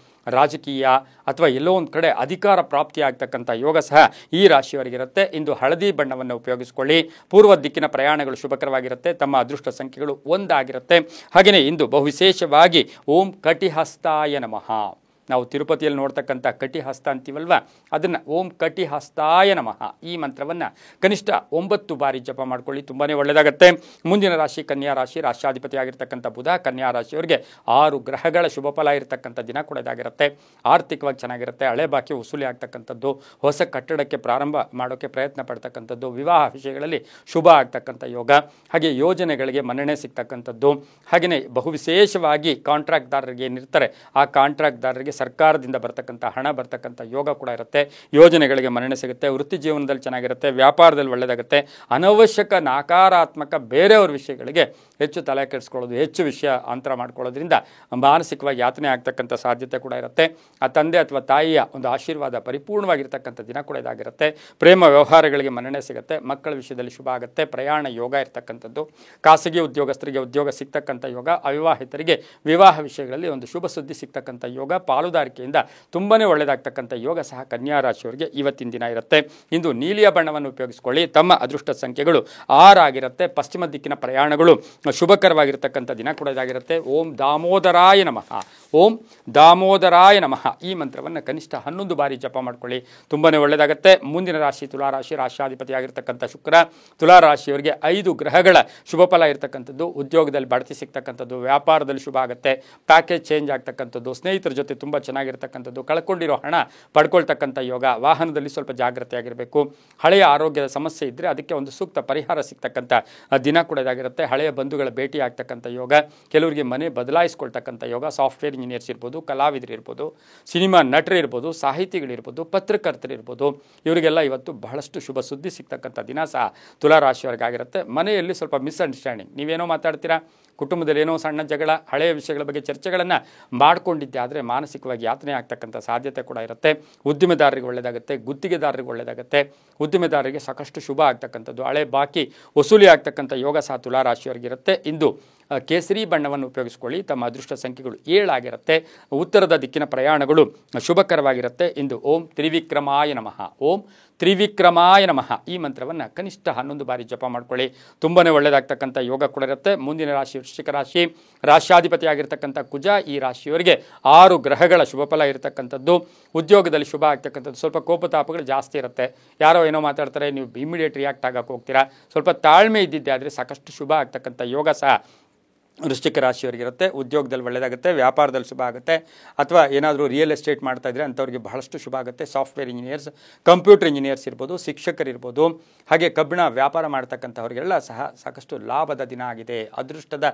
Speaker 1: ರಾಜಕೀಯ ಅಥವಾ ಎಲ್ಲೋ ಒಂದು ಕಡೆ ಅಧಿಕಾರ ಪ್ರಾಪ್ತಿ ಆಗ್ತಕ್ಕಂಥ ಯೋಗ ಸಹ ಈ ರಾಶಿಯವರಿಗಿರುತ್ತೆ. ಇಂದು ಹಳದಿ ಬಣ್ಣವನ್ನು ಉಪಯೋಗಿಸಿಕೊಳ್ಳಿ. ಪೂರ್ವ ದಿಕ್ಕಿನ ಪ್ರಯಾಣಗಳು ಶುಭಕರವಾಗಿರುತ್ತೆ. ತಮ್ಮ ಅದೃಷ್ಟ ಸಂಖ್ಯೆಗಳು 1 ಆಗಿರುತ್ತೆ. ಹಾಗೆಯೇ ಇಂದು ಬಹುವಿಶೇಷವಾಗಿ ಓಂ ಕಟಿಹಸ್ತಾಯ ನಮಃ, ನಾವು ತಿರುಪತಿಯಲ್ಲಿ ನೋಡ್ತಕ್ಕಂಥ ಕಟಿಹಸ್ತ ಅಂತೀವಲ್ವ, ಅದನ್ನು ಓಂ ಕಟಿಹಸ್ತಾಯ ನಮಃ ಈ ಮಂತ್ರವನ್ನು ಕನಿಷ್ಠ 9 ಬಾರಿ ಜಪ ಮಾಡ್ಕೊಳ್ಳಿ. ತುಂಬಾ ಒಳ್ಳೆಯದಾಗುತ್ತೆ. ಮುಂದಿನ ರಾಶಿ ಕನ್ಯಾ ರಾಶಿ. ರಾಷ್ಟ್ರಾಧಿಪತಿ ಆಗಿರ್ತಕ್ಕಂಥ ಬುಧ ಕನ್ಯಾ ರಾಶಿಯವರಿಗೆ 6 ಗ್ರಹಗಳ ಶುಭ ಫಲ ಇರತಕ್ಕಂಥ ದಿನ ಕೂಡ ಇದಾಗಿರುತ್ತೆ. ಆರ್ಥಿಕವಾಗಿ ಚೆನ್ನಾಗಿರುತ್ತೆ. ಹಳೆ ಬಾಕಿ ವಸೂಲಿ ಆಗ್ತಕ್ಕಂಥದ್ದು, ಹೊಸ ಕಟ್ಟಡಕ್ಕೆ ಪ್ರಾರಂಭ ಮಾಡೋಕ್ಕೆ ಪ್ರಯತ್ನ ಪಡ್ತಕ್ಕಂಥದ್ದು, ವಿವಾಹ ವಿಷಯಗಳಲ್ಲಿ ಶುಭ ಆಗ್ತಕ್ಕಂಥ ಯೋಗ, ಹಾಗೆ ಯೋಜನೆಗಳಿಗೆ ಮನ್ನಣೆ ಸಿಗ್ತಕ್ಕಂಥದ್ದು, ಹಾಗೆಯೇ ಬಹುವಿಶೇಷವಾಗಿ ಕಾಂಟ್ರಾಕ್ಟ್ದಾರರಿಗೆ ಏನಿರ್ತಾರೆ ಆ ಕಾಂಟ್ರಾಕ್ಟ್ದಾರರಿಗೆ ಸರ್ಕಾರದಿಂದ ಬರ್ತಕ್ಕಂಥ ಹಣ ಬರ್ತಕ್ಕಂಥ ಯೋಗ ಕೂಡ ಇರುತ್ತೆ. ಯೋಜನೆಗಳಿಗೆ ಮನ್ನಣೆ ಸಿಗುತ್ತೆ. ವೃತ್ತಿ ಜೀವನದಲ್ಲಿ ಚೆನ್ನಾಗಿರುತ್ತೆ. ವ್ಯಾಪಾರದಲ್ಲಿ ಒಳ್ಳೆಯದಾಗುತ್ತೆ. ಅನವಶ್ಯಕ ನಕಾರಾತ್ಮಕ ಬೇರೆಯವ್ರ ವಿಷಯಗಳಿಗೆ ಹೆಚ್ಚು ತಲೆ ಕೆಡಿಸ್ಕೊಳ್ಳೋದು, ಹೆಚ್ಚು ವಿಷಯ ಅಂತರ ಮಾಡ್ಕೊಳ್ಳೋದ್ರಿಂದ ಮಾನಸಿಕವಾಗಿ ಯಾತನೆ ಆಗ್ತಕ್ಕಂಥ ಸಾಧ್ಯತೆ ಕೂಡ ಇರುತ್ತೆ. ಆ ತಂದೆ ಅಥವಾ ತಾಯಿಯ ಒಂದು ಆಶೀರ್ವಾದ ಪರಿಪೂರ್ಣವಾಗಿರ್ತಕ್ಕಂಥ ದಿನ ಕೂಡ ಇದಾಗಿರುತ್ತೆ. ಪ್ರೇಮ ವ್ಯವಹಾರಗಳಿಗೆ ಮನ್ನಣೆ ಸಿಗುತ್ತೆ. ಮಕ್ಕಳ ವಿಷಯದಲ್ಲಿ ಶುಭ ಆಗುತ್ತೆ. ಪ್ರಯಾಣ ಯೋಗ ಇರ್ತಕ್ಕಂಥದ್ದು. ಖಾಸಗಿ ಉದ್ಯೋಗಸ್ಥರಿಗೆ ಉದ್ಯೋಗ ಸಿಗ್ತಕ್ಕಂಥ ಯೋಗ. ಅವಿವಾಹಿತರಿಗೆ ವಿವಾಹ ವಿಷಯಗಳಲ್ಲಿ ಒಂದು ಶುಭ ಸುದ್ದಿ ಸಿಗ್ತಕ್ಕಂಥ ಯೋಗ. ಪಾಲುದಾರಿಕೆಯಿಂದ ತುಂಬಾ ಒಳ್ಳೆಯದಾಗ್ತಕ್ಕಂಥ ಯೋಗ ಸಹ ಕನ್ಯಾ ರಾಶಿಯವರಿಗೆ ಇವತ್ತಿನ ದಿನ ಇರುತ್ತೆ. ಇಂದು ನೀಲಿಯ ಬಣ್ಣವನ್ನು ಉಪಯೋಗಿಸಿಕೊಳ್ಳಿ. ತಮ್ಮ ಅದೃಷ್ಟ ಸಂಖ್ಯೆಗಳು 6 ಆಗಿರುತ್ತೆ. ಪಶ್ಚಿಮ ದಿಕ್ಕಿನ ಪ್ರಯಾಣಗಳು ಶುಭಕರವಾಗಿರ್ತಕ್ಕಂಥ ದಿನ ಕೂಡ ಇದಾಗಿರುತ್ತೆ. ಓಂ ದಾಮೋದರಾಯ ನಮಃ, ಓಂ ದಾಮೋದರಾಯ ನಮಃ ಈ ಮಂತ್ರವನ್ನು ಕನಿಷ್ಠ 11 ಬಾರಿ ಜಪ ಮಾಡ್ಕೊಳ್ಳಿ. ತುಂಬಾ ಒಳ್ಳೆಯದಾಗುತ್ತೆ. ಮುಂದಿನ ರಾಶಿ ತುಲಾರಾಶಿ. ರಾಷ್ಟ್ರಾಧಿಪತಿ ಆಗಿರ್ತಕ್ಕಂಥ ಶುಕ್ರ ತುಲಾರಾಶಿಯವರಿಗೆ 5 ಗ್ರಹಗಳ ಶುಭ ಫಲ ಇರತಕ್ಕಂಥದ್ದು. ಉದ್ಯೋಗದಲ್ಲಿ ಬಡ್ತಿ ಸಿಗ್ತಕ್ಕಂಥದ್ದು, ವ್ಯಾಪಾರದಲ್ಲಿ ಶುಭ ಆಗುತ್ತೆ. ಪ್ಯಾಕೇಜ್ ಚೇಂಜ್ ಆಗ್ತಕ್ಕಂಥದ್ದು, ಸ್ನೇಹಿತರ ಜೊತೆ ತುಂಬ ಚೆನ್ನಾಗಿರ್ತಕ್ಕಂಥದ್ದು, ಕಳ್ಕೊಂಡಿರೋ ಹಣ ಪಡ್ಕೊಳ್ತಕ್ಕಂಥ ಯೋಗ. ವಾಹನದಲ್ಲಿ ಸ್ವಲ್ಪ ಜಾಗ್ರತೆಯಾಗಿರಬೇಕು. ಹಳೆಯ ಆರೋಗ್ಯದ ಸಮಸ್ಯೆ ಇದ್ದರೆ ಅದಕ್ಕೆ ಒಂದು ಸೂಕ್ತ ಪರಿಹಾರ ಸಿಗ್ತಕ್ಕಂಥ ದಿನ ಕೂಡ ಇದಾಗಿರುತ್ತೆ. ಹಳೆಯ ಬಂಧುಗಳ ಭೇಟಿ ಆಗ್ತಕ್ಕಂಥ ಯೋಗ. ಕೆಲವರಿಗೆ ಮನೆ ಬದಲಾಯಿಸ್ಕೊಳ್ತಕ್ಕಂಥ ಯೋಗ. ಸಾಫ್ಟ್ವೇರ್ ಇಂಜಿನಿಯರ್ಸ್ ಇರ್ಬೋದು, ಕಲಾವಿದರು ಇರ್ಬೋದು, ಸಿನಿಮಾ ನಟರು ಇರ್ಬೋದು, ಸಾಹಿತಿಗಳಿರ್ಬೋದು, ಪತ್ರಕರ್ತರು ಇರ್ಬೋದು, ಇವರಿಗೆಲ್ಲ ಇವತ್ತು ಬಹಳಷ್ಟು ಶುಭ ಸುದ್ದಿ ಸಿಗ್ತಕ್ಕಂಥ ದಿನ ಸಹ ತುಲಾರಾಶಿಯವರಿಗಾಗಿರುತ್ತೆ. ಮನೆಯಲ್ಲಿ ಸ್ವಲ್ಪ ಮಿಸ್ಅಂಡರ್ಸ್ಟ್ಯಾಂಡಿಂಗ್, ನೀವೇನೋ ಮಾತಾಡ್ತೀರಾ, ಕುಟುಂಬದಲ್ಲಿ ಏನೋ ಸಣ್ಣ ಜಗಳ, ಹಳೆಯ ವಿಷಯಗಳ ಬಗ್ಗೆ ಚರ್ಚೆಗಳನ್ನು ಮಾಡಿಕೊಂಡಿದ್ದೆ ಆದರೆ ಮಾನಸಿಕವಾಗಿ ಯಾತನೆ ಆಗ್ತಕ್ಕಂಥ ಸಾಧ್ಯತೆ ಕೂಡ ಇರುತ್ತೆ. ಉದ್ದಿಮೆದಾರರಿಗೆ ಒಳ್ಳೆಯದಾಗುತ್ತೆ. ಗುತ್ತಿಗೆದಾರರಿಗೆ ಒಳ್ಳೆಯದಾಗುತ್ತೆ. ಉದ್ದಿಮೆದಾರರಿಗೆ ಸಾಕಷ್ಟು ಶುಭ ಆಗ್ತಕ್ಕಂಥದ್ದು. ಹಳೆ ಬಾಕಿ ವಸೂಲಿ ಆಗ್ತಕ್ಕಂಥ ಯೋಗ ಸಹ ತುಲಾರಾಶಿಯವರಿಗಿರುತ್ತೆ. ಇಂದು ಕೇಸರಿ ಬಣ್ಣವನ್ನು ಉಪಯೋಗಿಸಿಕೊಳ್ಳಿ. ತಮ್ಮ ಅದೃಷ್ಟ ಸಂಖ್ಯೆಗಳು 7 ಆಗಿರುತ್ತೆ. ಉತ್ತರದ ದಿಕ್ಕಿನ ಪ್ರಯಾಣಗಳು ಶುಭಕರವಾಗಿರುತ್ತೆ. ಇಂದು ಓಂ ತ್ರಿವಿಕ್ರಮಾಯ ನಮಃ, ಓಂ ತ್ರಿವಿಕ್ರಮಾಯ ನಮಃ ಈ ಮಂತ್ರವನ್ನು ಕನಿಷ್ಠ 11 ಬಾರಿ ಜಪ ಮಾಡ್ಕೊಳ್ಳಿ. ತುಂಬಾ ಒಳ್ಳೆಯದಾಗ್ತಕ್ಕಂಥ ಯೋಗ ಕೂಡ ಇರುತ್ತೆ. ಮುಂದಿನ ರಾಶಿ ವೃಶ್ಚಿಕ ರಾಶಿ. ರಾಷ್ಟ್ರಾಧಿಪತಿ ಆಗಿರ್ತಕ್ಕಂಥ ಕುಜ ಈ ರಾಶಿಯವರಿಗೆ 6 ಗ್ರಹಗಳ ಶುಭ ಫಲ ಇರತಕ್ಕಂಥದ್ದು. ಉದ್ಯೋಗದಲ್ಲಿ ಶುಭ ಆಗ್ತಕ್ಕಂಥದ್ದು. ಸ್ವಲ್ಪ ಕೋಪತಾಪಗಳು ಜಾಸ್ತಿ ಇರುತ್ತೆ. ಯಾರೋ ಏನೋ ಮಾತಾಡ್ತಾರೆ, ನೀವು ಇಮಿಡಿಯೇಟ್ ರಿಯಾಕ್ಟ್ ಆಗಕ್ಕೆ ಹೋಗ್ತೀರಾ. ಸ್ವಲ್ಪ ತಾಳ್ಮೆ ಇದ್ದಿದ್ದೆ ಆದರೆ ಸಾಕಷ್ಟು ಶುಭ ಆಗ್ತಕ್ಕಂಥ ಯೋಗ ಸಹ ವೃಶ್ಚಿಕ ರಾಶಿಯವರಿಗಿರುತ್ತೆ. ಉದ್ಯೋಗದಲ್ಲಿ ಒಳ್ಳೆಯದಾಗುತ್ತೆ, ವ್ಯಾಪಾರದಲ್ಲಿ ಶುಭ ಆಗುತ್ತೆ, ಅಥವಾ ಏನಾದರೂ ರಿಯಲ್ ಎಸ್ಟೇಟ್ ಮಾಡ್ತಾ ಇದ್ದರೆ ಅಂಥವ್ರಿಗೆ ಬಹಳಷ್ಟು ಶುಭ ಆಗುತ್ತೆ. ಸಾಫ್ಟ್ವೇರ್ ಇಂಜಿನಿಯರ್ಸ್, ಕಂಪ್ಯೂಟರ್ ಇಂಜಿನಿಯರ್ಸ್ ಇರ್ಬೋದು, ಶಿಕ್ಷಕರಿರ್ಬೋದು, ಹಾಗೆ ಕಬ್ಬಿಣ ವ್ಯಾಪಾರ ಮಾಡ್ತಕ್ಕಂಥವ್ರಿಗೆಲ್ಲ ಸಹ ಸಾಕಷ್ಟು ಲಾಭದ ದಿನ ಆಗಿದೆ, ಅದೃಷ್ಟದ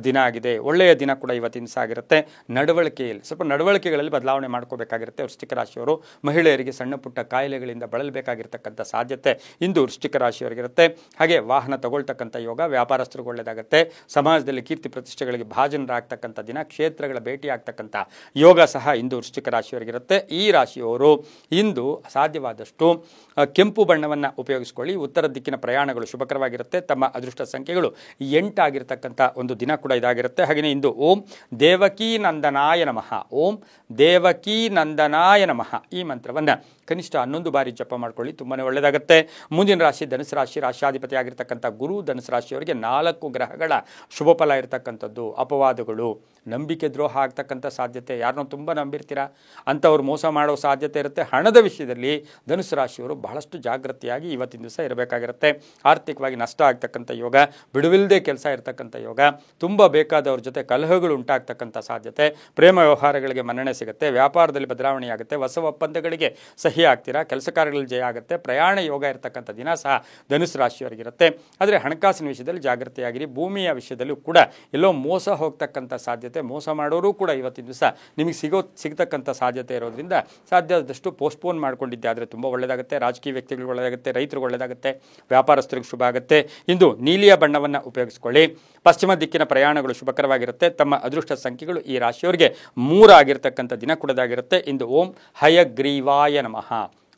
Speaker 1: ದಿನ ಆಗಿದೆ, ಒಳ್ಳೆಯ ದಿನ ಕೂಡ ಇವತ್ತಿನ ದಿವಸ ಆಗಿರುತ್ತೆ. ನಡವಳಿಕೆಯಲ್ಲಿ ಸ್ವಲ್ಪ ನಡವಳಿಕೆಗಳಲ್ಲಿ ಬದಲಾವಣೆ ಮಾಡ್ಕೋಬೇಕಾಗಿರುತ್ತೆ ವೃಶ್ಚಿಕ ರಾಶಿಯವರು. ಮಹಿಳೆಯರಿಗೆ ಸಣ್ಣ ಪುಟ್ಟ ಕಾಯಿಲೆಗಳಿಂದ ಬಳಲಬೇಕಾಗಿರ್ತಕ್ಕಂಥ ಸಾಧ್ಯತೆ ಇಂದು ವೃಶ್ಚಿಕ ರಾಶಿಯವರಿಗಿರುತ್ತೆ. ಹಾಗೆ ವಾಹನ ತಗೊಳ್ತಕ್ಕಂಥ ಯೋಗ, ವ್ಯಾಪಾರಸ್ಥರಿಗೆ ಒಳ್ಳೆಯದಾಗುತ್ತೆ, ಸಮಾಜದಲ್ಲಿ ಕೀರ್ತಿ ಪ್ರತಿಷ್ಠೆಗಳಿಗೆ ಭಾಜನರಾಗ್ತಕ್ಕಂಥ ದಿನ, ಕ್ಷೇತ್ರಗಳ ಭೇಟಿ ಆಗ್ತಕ್ಕಂಥ ಯೋಗ ಸಹ ಇಂದು ವೃಶ್ಚಿಕ ರಾಶಿಯವರಿಗಿರುತ್ತೆ. ಈ ರಾಶಿಯವರು ಇಂದು ಸಾಧ್ಯವಾದಷ್ಟು ಕೆಂಪು ಬಣ್ಣವನ್ನು ಉಪಯೋಗಿಸಿಕೊಳ್ಳಿ. ಉತ್ತರ ದಿಕ್ಕಿನ ಪ್ರಯಾಣಗಳು ಶುಭಕರವಾಗಿರುತ್ತೆ. ತಮ್ಮ ಅದೃಷ್ಟ ಸಂಖ್ಯೆಗಳು 8 ಆಗಿರತಕ್ಕಂಥ ಒಂದು ದಿನ ಕೂಡ ಇದಾಗಿರುತ್ತೆ. ಹಾಗೆಯೇ ಇಂದು ಓಂ ದೇವಕೀ ನಂದನಾಯ ನಮಃ, ಓಂ ದೇವಕೀ ನಂದನಾಯ ನಮಃ ಈ ಮಂತ್ರವನ್ನು ಕನಿಷ್ಠ 11 ಬಾರಿ ಜಪ ಮಾಡ್ಕೊಳ್ಳಿ, ತುಂಬಾ ಒಳ್ಳೆಯದಾಗುತ್ತೆ. ಮುಂದಿನ ರಾಶಿ ಧನುಸು ರಾಶಿ. ರಾಶಿಯಾಧಿಪತಿ ಆಗಿರ್ತಕ್ಕಂಥ ಗುರು ಧನುಸು ರಾಶಿಯವರಿಗೆ 4 ಗ್ರಹಗಳ ಶುಭ ಫಲ ಇರತಕ್ಕಂಥದ್ದು. ಅಪವಾದಗಳು, ನಂಬಿಕೆ ದ್ರೋಹ ಆಗ್ತಕ್ಕಂಥ ಸಾಧ್ಯತೆ, ಯಾರನ್ನೋ ತುಂಬ ನಂಬಿರ್ತೀರಾ ಅಂಥವ್ರು ಮೋಸ ಮಾಡೋ ಸಾಧ್ಯತೆ ಇರುತ್ತೆ. ಹಣದ ವಿಷಯದಲ್ಲಿ ಧನುಸು ರಾಶಿಯವರು ಬಹಳಷ್ಟು ಜಾಗೃತಿಯಾಗಿ ಇವತ್ತಿನ ದಿವಸ ಇರಬೇಕಾಗಿರುತ್ತೆ. ಆರ್ಥಿಕವಾಗಿ ನಷ್ಟ ಆಗ್ತಕ್ಕಂಥ ಯೋಗ, ಬಿಡುವಿಲ್ಲದೆ ಕೆಲಸ ಇರತಕ್ಕಂಥ ಯೋಗ, ತುಂಬ ಬೇಕಾದವ್ರ ಜೊತೆ ಕಲಹಗಳು ಉಂಟಾಗ್ತಕ್ಕಂಥ ಸಾಧ್ಯತೆ, ಪ್ರೇಮ ವ್ಯವಹಾರಗಳಿಗೆ ಮನ್ನಣೆ ಸಿಗುತ್ತೆ, ವ್ಯಾಪಾರದಲ್ಲಿ ಬದಲಾವಣೆ ಆಗುತ್ತೆ, ಹೊಸ ಒಪ್ಪಂದಗಳಿಗೆ ಸಹಿ ಆಗ್ತೀರಾ, ಕೆಲಸ ಕಾರ್ಯಗಳಲ್ಲಿ ಜಯ ಆಗುತ್ತೆ, ಪ್ರಯಾಣ ಯೋಗ ಇರತಕ್ಕಂಥ ದಿನ ಸಹ ಧನುಸು ರಾಶಿಯವರಿಗಿರುತ್ತೆ. ಆದರೆ ಹಣಕಾಸಿನ ವಿಷಯದಲ್ಲಿ ಜಾಗೃತಿಯಾಗಿರಿ. ಭೂಮಿಯ ವಿಷಯದಲ್ಲೂ ಕೂಡ ಎಲ್ಲೋ ಮೋಸ ಹೋಗ್ತಕ್ಕಂಥ ಸಾಧ್ಯತೆ, ಮೋಸ ಮಾಡೋರು ಕೂಡ ಇವತ್ತಿನ ದಿವಸ ನಿಮಗೆ ಸಿಗತಕ್ಕಂಥ ಸಾಧ್ಯತೆ ಇರೋದ್ರಿಂದ ಸಾಧ್ಯವಾದಷ್ಟು ಪೋಸ್ಟ್ಪೋನ್ ಮಾಡ್ಕೊಂಡಿದ್ದೆ ಆದರೆ ತುಂಬ ಒಳ್ಳೆಯದಾಗುತ್ತೆ. ರಾಜಕೀಯ ವ್ಯಕ್ತಿಗಳಿಗೆ ಒಳ್ಳೆಯದಾಗುತ್ತೆ, ರೈತರಿಗೆ ಒಳ್ಳೆಯದಾಗುತ್ತೆ, ವ್ಯಾಪಾರಸ್ಥರಿಗೆ ಶುಭ ಆಗುತ್ತೆ. ಇಂದು ನೀಲಿಯ ಬಣ್ಣವನ್ನು ಉಪಯೋಗಿಸಿಕೊಳ್ಳಿ. ಪಶ್ಚಿಮ ದಿಕ್ಕಿನ ಪ್ರಯಾಣಗಳು ಶುಭಕರವಾಗಿರುತ್ತೆ. ತಮ್ಮ ಅದೃಷ್ಟ ಸಂಖ್ಯೆಗಳು ಈ ರಾಶಿಯವರಿಗೆ 3 ಆಗಿರತಕ್ಕಂಥ ದಿನ ಕೂಡದಾಗಿರುತ್ತೆ. ಇಂದು ಓಂ ಹಯಗ್ರೀವಾಯ ನಮಃ,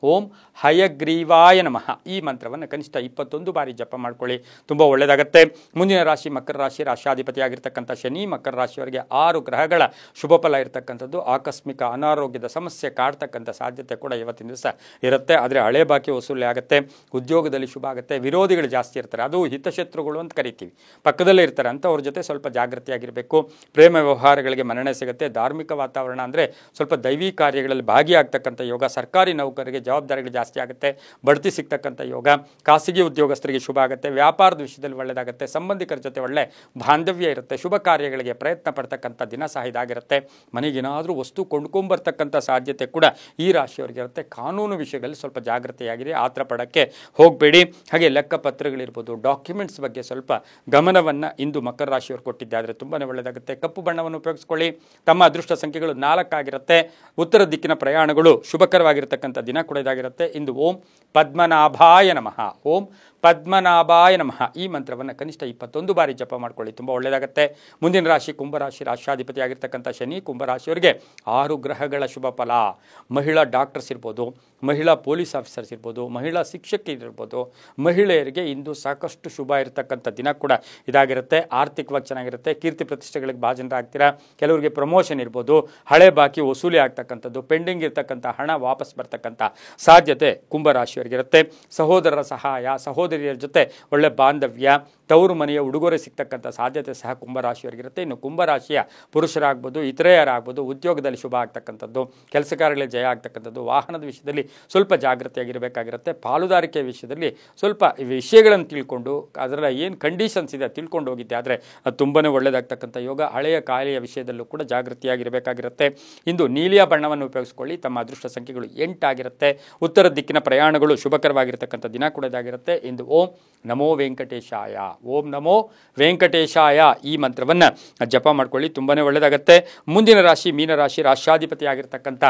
Speaker 1: ಓಂ ಹಯಗ್ರೀವಾಯ ನಮಃ ಈ ಮಂತ್ರವನ್ನು ಕನಿಷ್ಠ 21 ಬಾರಿ ಜಪ ಮಾಡ್ಕೊಳ್ಳಿ, ತುಂಬ ಒಳ್ಳೆಯದಾಗುತ್ತೆ. ಮುಂದಿನ ರಾಶಿ ಮಕರ ರಾಶಿ. ರಾಶಿಯಾಧಿಪತಿ ಆಗಿರ್ತಕ್ಕಂಥ ಶನಿ ಮಕರ ರಾಶಿಯವರಿಗೆ 6 ಗ್ರಹಗಳ ಶುಭ ಫಲ ಇರತಕ್ಕಂಥದ್ದು. ಆಕಸ್ಮಿಕ ಅನಾರೋಗ್ಯದ ಸಮಸ್ಯೆ ಕಾಡ್ತಕ್ಕಂಥ ಸಾಧ್ಯತೆ ಕೂಡ ಇವತ್ತಿನ ದಿವಸ ಇರುತ್ತೆ. ಆದರೆ ಹಳೆ ಬಾಕಿ ವಸೂಲಿ ಆಗುತ್ತೆ, ಉದ್ಯೋಗದಲ್ಲಿ ಶುಭ ಆಗುತ್ತೆ. ವಿರೋಧಿಗಳು ಜಾಸ್ತಿ ಇರ್ತಾರೆ, ಅದು ಹಿತಶತ್ರುಗಳು ಅಂತ ಕರಿತೀವಿ, ಪಕ್ಕದಲ್ಲೇ ಇರ್ತಾರೆ, ಅಂಥವ್ರ ಜೊತೆ ಸ್ವಲ್ಪ ಜಾಗೃತಿಯಾಗಿರಬೇಕು. ಪ್ರೇಮ ವ್ಯವಹಾರಗಳಿಗೆ ಮನ್ನಣೆ ಸಿಗುತ್ತೆ. ಧಾರ್ಮಿಕ ವಾತಾವರಣ ಅಂದರೆ ಸ್ವಲ್ಪ ದೈವಿ ಕಾರ್ಯಗಳಲ್ಲಿ ಭಾಗಿಯಾಗ್ತಕ್ಕಂಥ ಯೋಗ. ಸರ್ಕಾರಿ ನೌಕರರಿಗೆ ಜವಾಬ್ದಾರಿಗಳು ಜಾಸ್ತಿ ಆಗುತ್ತೆ, ಬಡ್ತಿ ಸಿಗ್ತಕ್ಕಂಥ ಯೋಗ. ಖಾಸಗಿ ಉದ್ಯೋಗಸ್ಥರಿಗೆ ಶುಭ ಆಗುತ್ತೆ. ವ್ಯಾಪಾರದ ವಿಷಯದಲ್ಲಿ ಒಳ್ಳೆಯದಾಗುತ್ತೆ. ಸಂಬಂಧಿಕರ ಜೊತೆ ಒಳ್ಳೆ ಬಾಂಧವ್ಯ ಇರುತ್ತೆ. ಶುಭ ಕಾರ್ಯಗಳಿಗೆ ಪ್ರಯತ್ನ ಪಡ್ತಕ್ಕಂಥ ದಿನ ಸಹ ಇದಾಗಿರುತ್ತೆ. ಮನೆಗೇನಾದರೂ ವಸ್ತು ಕೊಂಡ್ಕೊಂಬರ್ತಕ್ಕಂಥ ಸಾಧ್ಯತೆ ಕೂಡ ಈ ರಾಶಿಯವರಿಗಿರುತ್ತೆ. ಕಾನೂನು ವಿಷಯಗಳಲ್ಲಿ ಸ್ವಲ್ಪ ಜಾಗೃತಿಯಾಗಿದೆ, ಆತರ ಪಡಕ್ಕೆ ಹೋಗಬೇಡಿ. ಹಾಗೆ ಲೆಕ್ಕಪತ್ರಗಳಿರ್ಬೋದು, ಡಾಕ್ಯುಮೆಂಟ್ಸ್ ಬಗ್ಗೆ ಸ್ವಲ್ಪ ಗಮನವನ್ನು ಇಂದು ಮಕರ ರಾಶಿಯವರು ಕೊಟ್ಟಿದ್ದಾದರೆ ತುಂಬಾ ಒಳ್ಳೆಯದಾಗುತ್ತೆ. ಕಪ್ಪು ಬಣ್ಣವನ್ನು ಉಪಯೋಗಿಸ್ಕೊಳ್ಳಿ. ತಮ್ಮ ಅದೃಷ್ಟ ಸಂಖ್ಯೆಗಳು 4 ಆಗಿರುತ್ತೆ. ಉತ್ತರ ದಿಕ್ಕಿನ ಪ್ರಯಾಣಗಳು ಶುಭಕರವಾಗಿರ್ತಕ್ಕಂಥ ದಿನ ಕೂಡ ಇದಾಗಿರುತ್ತೆ. ಇಂದು ಓಂ ಪದ್ಮನಾಭಾಯ ನಮಃ, ಓಂ ಪದ್ಮನಾಭಾಯ ನಮಃ ಈ ಮಂತ್ರವನ್ನು ಕನಿಷ್ಠ 21 ಬಾರಿ ಜಪ ಮಾಡ್ಕೊಳ್ಳಿ, ತುಂಬ ಒಳ್ಳೆಯದಾಗುತ್ತೆ. ಮುಂದಿನ ರಾಶಿ ಕುಂಭರಾಶಿ. ರಾಶಿಯಾಧಿಪತಿ ಆಗಿರ್ತಕ್ಕಂಥ ಶನಿ ಕುಂಭರಾಶಿಯವರಿಗೆ 6 ಗ್ರಹಗಳ ಶುಭ ಫಲ. ಮಹಿಳಾ ಡಾಕ್ಟರ್ಸ್ ಇರ್ಬೋದು, ಮಹಿಳಾ ಪೊಲೀಸ್ ಆಫೀಸರ್ಸ್ ಇರ್ಬೋದು, ಮಹಿಳಾ ಶಿಕ್ಷಕಿರಿರ್ಬೋದು, ಮಹಿಳೆಯರಿಗೆ ಇಂದು ಸಾಕಷ್ಟು ಶುಭ ಇರತಕ್ಕಂಥ ದಿನ ಕೂಡ ಇದಾಗಿರುತ್ತೆ. ಆರ್ಥಿಕವಾಗಿ ಚೆನ್ನಾಗಿರುತ್ತೆ. ಕೀರ್ತಿ ಪ್ರತಿಷ್ಠೆಗಳಿಗೆ ಭಾಜನರಾಗ್ತೀರಾ. ಕೆಲವರಿಗೆ ಪ್ರಮೋಷನ್ ಇರ್ಬೋದು, ಹಳೆ ಬಾಕಿ ವಸೂಲಿ ಆಗ್ತಕ್ಕಂಥದ್ದು, ಪೆಂಡಿಂಗ್ ಇರ್ತಕ್ಕಂಥ ಹಣ ವಾಪಸ್ ಬರ್ತಕ್ಕಂಥ ಸಾಧ್ಯತೆ ಕುಂಭರಾಶಿಯವರಿಗಿರುತ್ತೆ. ಸಹೋದರರ ಸಹಾಯ, ಸಹೋದರಿಯರ ಜೊತೆ ಒಳ್ಳೆ ಬಾಂಧವ್ಯ, ತವರು ಮನೆಯ ಉಡುಗೊರೆ ಸಿಗ್ತಕ್ಕಂಥ ಸಾಧ್ಯತೆ ಸಹ ಕುಂಭರಾಶಿಯವರಿಗಿರುತ್ತೆ. ಇನ್ನು ಕುಂಭರಾಶಿಯ ಪುರುಷರಾಗ್ಬೋದು, ಇತರೆಯರಾಗ್ಬೋದು, ಉದ್ಯೋಗದಲ್ಲಿ ಶುಭ ಆಗ್ತಕ್ಕಂಥದ್ದು, ಕೆಲಸ ಕಾರ್ಯಗಳಲ್ಲಿ ಜಯ ಆಗ್ತಕ್ಕಂಥದ್ದು, ವಾಹನದ ವಿಷಯದಲ್ಲಿ ಸ್ವಲ್ಪ ಜಾಗೃತಿಯಾಗಿರಬೇಕಾಗಿರುತ್ತೆ. ಪಾಲುದಾರಿಕೆ ವಿಷಯದಲ್ಲಿ ಸ್ವಲ್ಪ ವಿಷಯಗಳನ್ನು ತಿಳ್ಕೊಂಡು ಅದರ ಏನು ಕಂಡೀಷನ್ಸ್ ಇದೆ ತಿಳ್ಕೊಂಡು ಹೋಗಿದ್ದೆ ಆದರೆ ಅದು ತುಂಬಾ ಒಳ್ಳೆಯದಾಗ್ತಕ್ಕಂಥ ಯೋಗ. ಹಳೆಯ ಕಾಯಿಲೆಯ ವಿಷಯದಲ್ಲೂ ಕೂಡ ಜಾಗೃತಿಯಾಗಿರಬೇಕಾಗಿರುತ್ತೆ. ಇಂದು ನೀಲಿಯ ಬಣ್ಣವನ್ನು ಉಪಯೋಗಿಸಿಕೊಳ್ಳಿ. ತಮ್ಮ ಅದೃಷ್ಟ ಸಂಖ್ಯೆಗಳು 8 ಆಗಿರುತ್ತೆ. ಉತ್ತರ ದಿಕ್ಕಿನ ಪ್ರಯಾಣಗಳು ಶುಭಕರವಾಗಿರ್ತಕ್ಕಂಥ ದಿನ ಕೂಡ ಇದಾಗಿರುತ್ತೆ. ಇಂದು ಓಂ ನಮೋ ವೆಂಕಟೇಶಾಯ, ಓಂ ನಮೋ ವೆಂಕಟೇಶಾಯ ಈ ಮಂತ್ರವನ್ನು ಜಪ ಮಾಡ್ಕೊಳ್ಳಿ, ತುಂಬಾ ಒಳ್ಳೆಯದಾಗುತ್ತೆ. ಮುಂದಿನ ರಾಶಿ ಮೀನರಾಶಿ. ರಾಶಿಯಾಧಿಪತಿ ಆಗಿರ್ತಕ್ಕಂಥ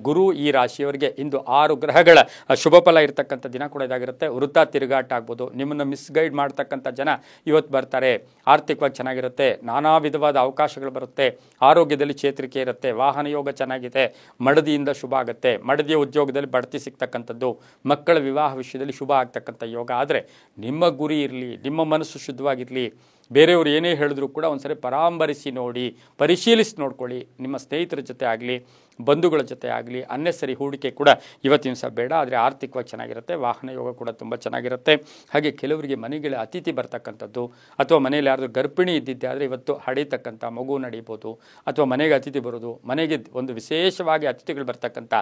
Speaker 1: ಗುರು ಈ ರಾಶಿಯವರಿಗೆ ಇಂದು 6 ಗ್ರಹಗಳ ಶುಭ ಫಲ ಇರತಕ್ಕಂಥ ದಿನ ಕೂಡ ಇದಾಗಿರುತ್ತೆ. ವೃತ್ತ ತಿರುಗಾಟ ಆಗ್ಬೋದು, ನಿಮ್ಮನ್ನು ಮಿಸ್ಗೈಡ್ ಮಾಡ್ತಕ್ಕಂಥ ಜನ ಇವತ್ತು ಬರ್ತಾರೆ. ಆರ್ಥಿಕವಾಗಿ ಚೆನ್ನಾಗಿರುತ್ತೆ, ನಾನಾ ವಿಧವಾದ ಅವಕಾಶಗಳು ಬರುತ್ತೆ, ಆರೋಗ್ಯದಲ್ಲಿ ಚೇತರಿಕೆ ಇರುತ್ತೆ, ವಾಹನ ಯೋಗ ಚೆನ್ನಾಗಿದೆ, ಮಡದಿಯಿಂದ ಶುಭ ಆಗುತ್ತೆ, ಮಡದಿಯ ಉದ್ಯೋಗದಲ್ಲಿ ಬಡ್ತಿ ಸಿಗ್ತಕ್ಕಂಥದ್ದು, ಮಕ್ಕಳ ವಿವಾಹ ವಿಷಯದಲ್ಲಿ ಶುಭ ಆಗ್ತಕ್ಕಂಥ ಯೋಗ. ಆದರೆ ನಿಮ್ಮ ಗುರಿ ಇರಲಿ, ನಿಮ್ಮ ಮನಸ್ಸು ಶುದ್ಧವಾಗಿರಲಿ. ಬೇರೆಯವರು ಏನೇ ಹೇಳಿದ್ರು ಕೂಡ ಒಂದ್ಸರಿ ಪರಾಮರಿಸಿ ನೋಡಿ, ಪರಿಶೀಲಿಸಿ ನೋಡ್ಕೊಳ್ಳಿ. ನಿಮ್ಮ ಸ್ನೇಹಿತರ ಜೊತೆ ಆಗಲಿ, ಬಂಧುಗಳ ಜೊತೆ ಆಗಲಿ ಅನ್ನೆಸರಿ ಹೂಡಿಕೆ ಕೂಡ ಇವತ್ತಿನ ಸಹ ಬೇಡ. ಆದರೆ ಆರ್ಥಿಕವಾಗಿ ಚೆನ್ನಾಗಿರುತ್ತೆ. ವಾಹನ ಯೋಗ ಕೂಡ ತುಂಬ ಚೆನ್ನಾಗಿರುತ್ತೆ. ಹಾಗೆ ಕೆಲವರಿಗೆ ಮನೆಗಳ ಅತಿಥಿ ಬರ್ತಕ್ಕಂಥದ್ದು, ಅಥವಾ ಮನೆಯಲ್ಲಿ ಯಾರಾದರೂ ಗರ್ಭಿಣಿ ಇದ್ದಿದ್ದೆ ಆದರೆ ಇವತ್ತು ಹಡಿತಕ್ಕಂಥ ಮಗು ನಡೀಬೋದು, ಅಥವಾ ಮನೆಗೆ ಅತಿಥಿ ಬರೋದು, ಮನೆಗೆ ಒಂದು ವಿಶೇಷವಾಗಿ ಅತಿಥಿಗಳು ಬರ್ತಕ್ಕಂಥ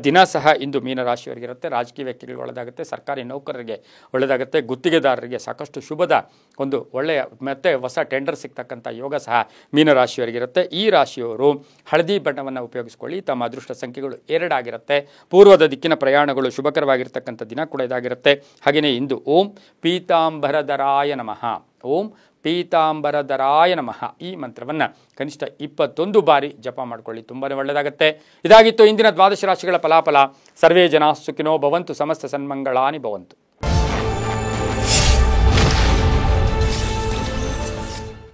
Speaker 1: ದಿನ ಸಹ ಇಂದು ಮೀನರಾಶಿಯವರಿಗಿರುತ್ತೆ. ರಾಜಕೀಯ ವ್ಯಕ್ತಿಗಳಿಗೆ ಒಳ್ಳೆಯದಾಗುತ್ತೆ, ಸರ್ಕಾರಿ ನೌಕರರಿಗೆ ಒಳ್ಳೆಯದಾಗುತ್ತೆ, ಗುತ್ತಿಗೆದಾರರಿಗೆ ಸಾಕಷ್ಟು ಶುಭದ ಒಂದು ಒಳ್ಳೆಯ ಮತ್ತು ಹೊಸ ಟೆಂಡರ್ ಸಿಗ್ತಕ್ಕಂಥ ಯೋಗ ಸಹ ಮೀನರಾಶಿಯವರಿಗಿರುತ್ತೆ. ಈ ರಾಶಿಯವರು ಹಳದಿ ಬಣ್ಣವನ್ನು ಉಪಯೋಗಿಸ್ಕೊಳ್ಳಿ. ತಮ್ಮ ಅದೃಷ್ಟ ಸಂಖ್ಯೆಗಳು 2 ಆಗಿರುತ್ತೆ. ಪೂರ್ವದ ದಿಕ್ಕಿನ ಪ್ರಯಾಣಗಳು ಶುಭಕರವಾಗಿರ್ತಕ್ಕಂಥ ದಿನ ಕೂಡ ಇದಾಗಿರುತ್ತೆ. ಹಾಗೆಯೇ ಇಂದು ಓಂ ಪೀತಾಂಬರಧರಾಯ ನಮಃ, ಓಂ ಪೀತಾಂಬರಧರಾಯ ನಮಃ ಈ ಮಂತ್ರವನ್ನು ಕನಿಷ್ಠ 21 ಬಾರಿ ಜಪ ಮಾಡಿಕೊಳ್ಳಿ, ತುಂಬಾ ಒಳ್ಳೆಯದಾಗುತ್ತೆ. ಇದಾಗಿತ್ತು ಇಂದಿನ ದ್ವಾದಶ ರಾಶಿಗಳ ಫಲಾಫಲ. ಸರ್ವೇ ಜನ ಸುಖಿನೋ ಭವಂತು, ಸಮಸ್ತ ಸನ್ಮಂಗಳಾನಿ ಭವಂತು.